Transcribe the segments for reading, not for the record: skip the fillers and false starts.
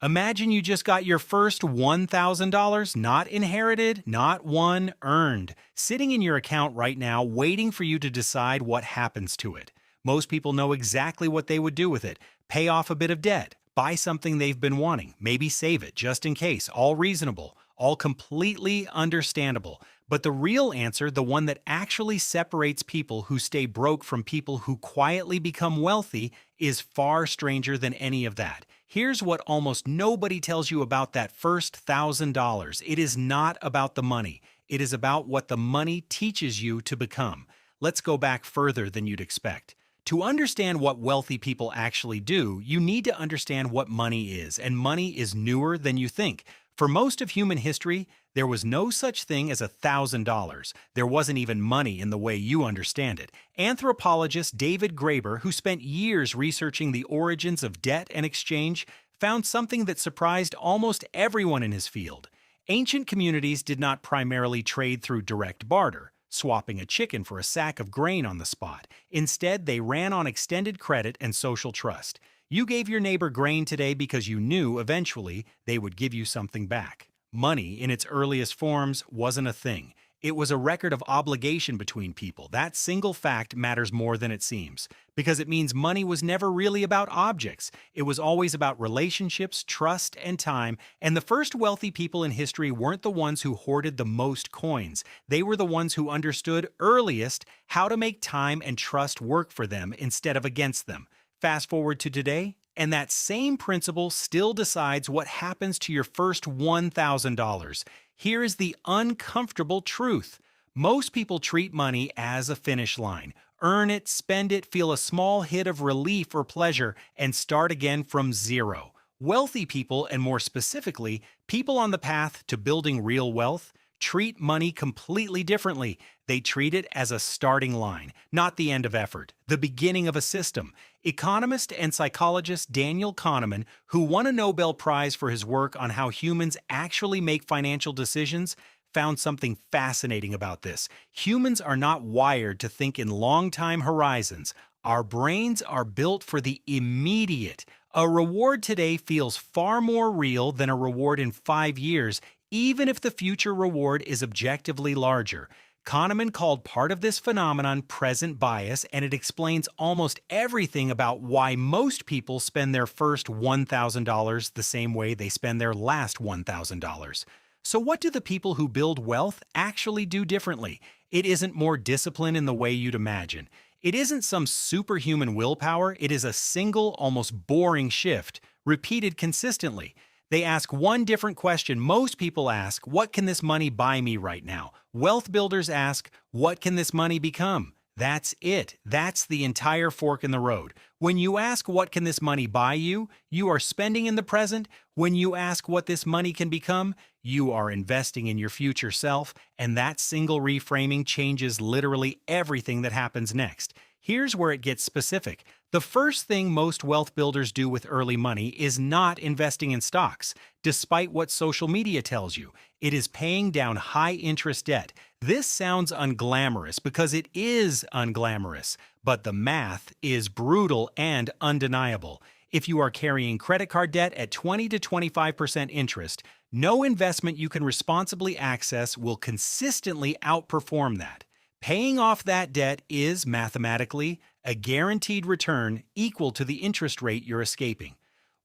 Imagine you just got your first $1,000, not inherited, not won, earned, sitting in your account right now, waiting for you to decide what happens to it. Most people know exactly what they would do with it: pay off a bit of debt, buy something they've been wanting, maybe save it just in case. All reasonable, all completely understandable. But the real answer, the one that actually separates people who stay broke from people who quietly become wealthy, is far stranger than any of that. Here's what almost nobody tells you about that first $1,000. It is not about the money. It is about what the money teaches you to become. Let's go back further than you'd expect. To understand what wealthy people actually do, you need to understand what money is, and money is newer than you think. For most of human history, there was no such thing as $1,000. There wasn't even money in the way you understand it. Anthropologist David Graeber, who spent years researching the origins of debt and exchange, found something that surprised almost everyone in his field. Ancient communities did not primarily trade through direct barter, swapping a chicken for a sack of grain on the spot. Instead, they ran on extended credit and social trust. You gave your neighbor grain today because you knew eventually they would give you something back. Money, in its earliest forms, wasn't a thing. It was a record of obligation between people. That single fact matters more than it seems, because it means money was never really about objects. It was always about relationships, trust, and time. And the first wealthy people in history weren't the ones who hoarded the most coins. They were the ones who understood earliest how to make time and trust work for them instead of against them. Fast forward to today, and that same principle still decides what happens to your first $1,000. Here is the uncomfortable truth. Most people treat money as a finish line. Earn it, spend it, feel a small hit of relief or pleasure, and start again from zero. Wealthy people, and more specifically, people on the path to building real wealth, treat money completely differently. They treat it as a starting line, not the end of effort, the beginning of a system. Economist and psychologist Daniel Kahneman, who won a Nobel Prize for his work on how humans actually make financial decisions, found something fascinating about this. Humans are not wired to think in long-time horizons. Our brains are built for the immediate. A reward today feels far more real than a reward in 5 years, even if the future reward is objectively larger. Kahneman called part of this phenomenon present bias, and it explains almost everything about why most people spend their first $1,000 the same way they spend their last $1,000. So what do the people who build wealth actually do differently? It isn't more discipline in the way you'd imagine. It isn't some superhuman willpower. It is a single, almost boring shift, repeated consistently. They ask one different question. Most people ask, what can this money buy me right now? Wealth builders ask, what can this money become? That's it. That's the entire fork in the road. When you ask, what can this money buy you, you are spending in the present. When you ask what this money can become, you are investing in your future self, and that single reframing changes literally everything that happens next. Here's where it gets specific. The first thing most wealth builders do with early money is not investing in stocks, despite what social media tells you. It is paying down high-interest debt. This sounds unglamorous because it is unglamorous, but the math is brutal and undeniable. If you are carrying credit card debt at 20 to 25% interest, no investment you can responsibly access will consistently outperform that. Paying off that debt is, mathematically, a guaranteed return equal to the interest rate you're escaping.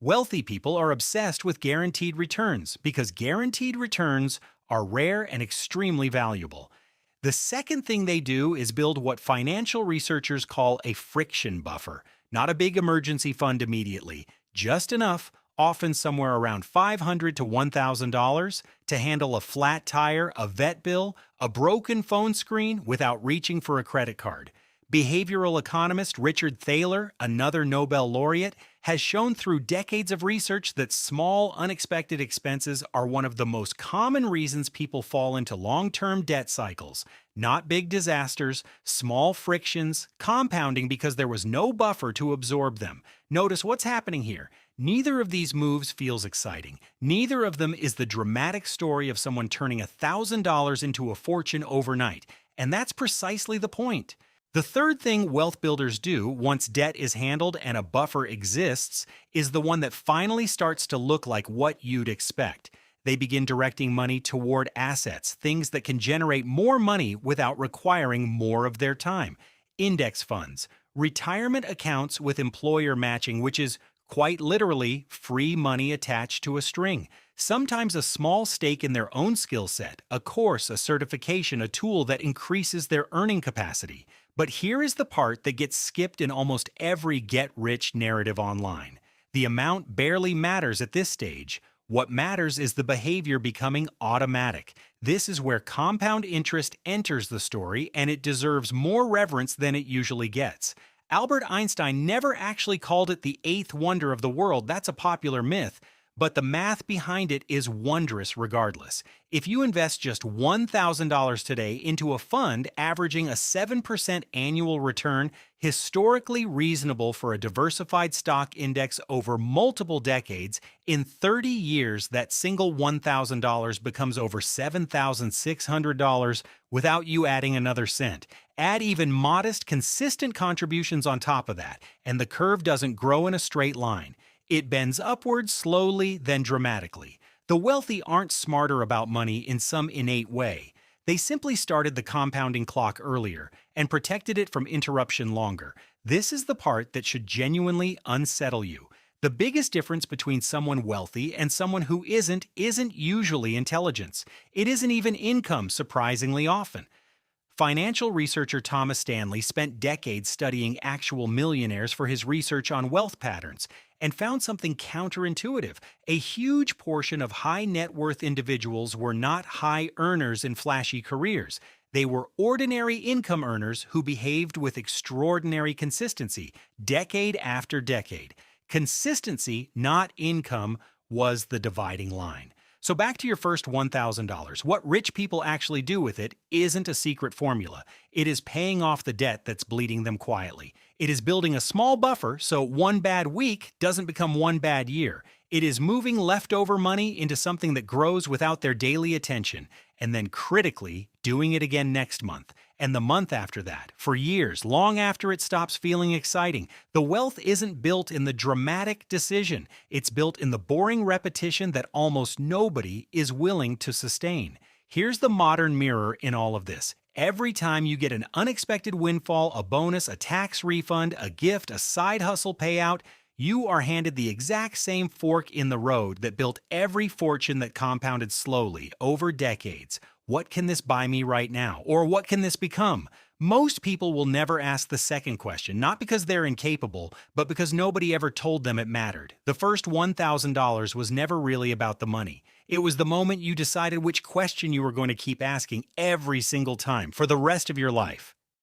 Wealthy people are obsessed with guaranteed returns because guaranteed returns are rare and extremely valuable. The second thing they do is build what financial researchers call a friction buffer. Not a big emergency fund immediately, just enough, often somewhere around $500 to $1,000, to handle a flat tire, a vet bill, a broken phone screen without reaching for a credit card. Behavioral economist Richard Thaler, another Nobel laureate, has shown through decades of research that small, unexpected expenses are one of the most common reasons people fall into long-term debt cycles. Not big disasters, small frictions, compounding because there was no buffer to absorb them. Notice what's happening here. Neither of these moves feels exciting. Neither of them is the dramatic story of someone turning $1,000 into a fortune overnight. And that's precisely the point. The third thing wealth builders do once debt is handled and a buffer exists is the one that finally starts to look like what you'd expect. They begin directing money toward assets, things that can generate more money without requiring more of their time. Index funds, retirement accounts with employer matching, which is quite literally free money attached to a string. Sometimes a small stake in their own skill set, a course, a certification, a tool that increases their earning capacity. But here is the part that gets skipped in almost every get-rich narrative online. The amount barely matters at this stage. What matters is the behavior becoming automatic. This is where compound interest enters the story, and it deserves more reverence than it usually gets. Albert Einstein never actually called it the eighth wonder of the world. That's a popular myth. But the math behind it is wondrous regardless. If you invest just $1,000 today into a fund averaging a 7% annual return, historically reasonable for a diversified stock index over multiple decades, in 30 years that single $1,000 becomes over $7,600 without you adding another cent. Add even modest, consistent contributions on top of that, and the curve doesn't grow in a straight line. It bends upwards slowly, then dramatically. The wealthy aren't smarter about money in some innate way. They simply started the compounding clock earlier and protected it from interruption longer. This is the part that should genuinely unsettle you. The biggest difference between someone wealthy and someone who isn't usually intelligence. It isn't even income, surprisingly often. Financial researcher Thomas Stanley spent decades studying actual millionaires for his research on wealth patterns and found something counterintuitive. A huge portion of high net worth individuals were not high earners in flashy careers. They were ordinary income earners who behaved with extraordinary consistency, decade after decade. Consistency, not income, was the dividing line. So back to your first $1,000. What rich people actually do with it isn't a secret formula. It is paying off the debt that's bleeding them quietly. It is building a small buffer so one bad week doesn't become one bad year. It is moving leftover money into something that grows without their daily attention, and then critically doing it again next month, and the month after that, for years, long after it stops feeling exciting. The wealth isn't built in the dramatic decision. It's built in the boring repetition that almost nobody is willing to sustain. Here's the modern mirror in all of this. Every time you get an unexpected windfall, a bonus, a tax refund, a gift, a side hustle payout, you are handed the exact same fork in the road that built every fortune that compounded slowly over decades. What can this buy me right now? Or what can this become? Most people will never ask the second question, not because they're incapable, but because nobody ever told them it mattered. The first $1,000 was never really about the money. It was the moment you decided which question you were going to keep asking every single time for the rest of your life.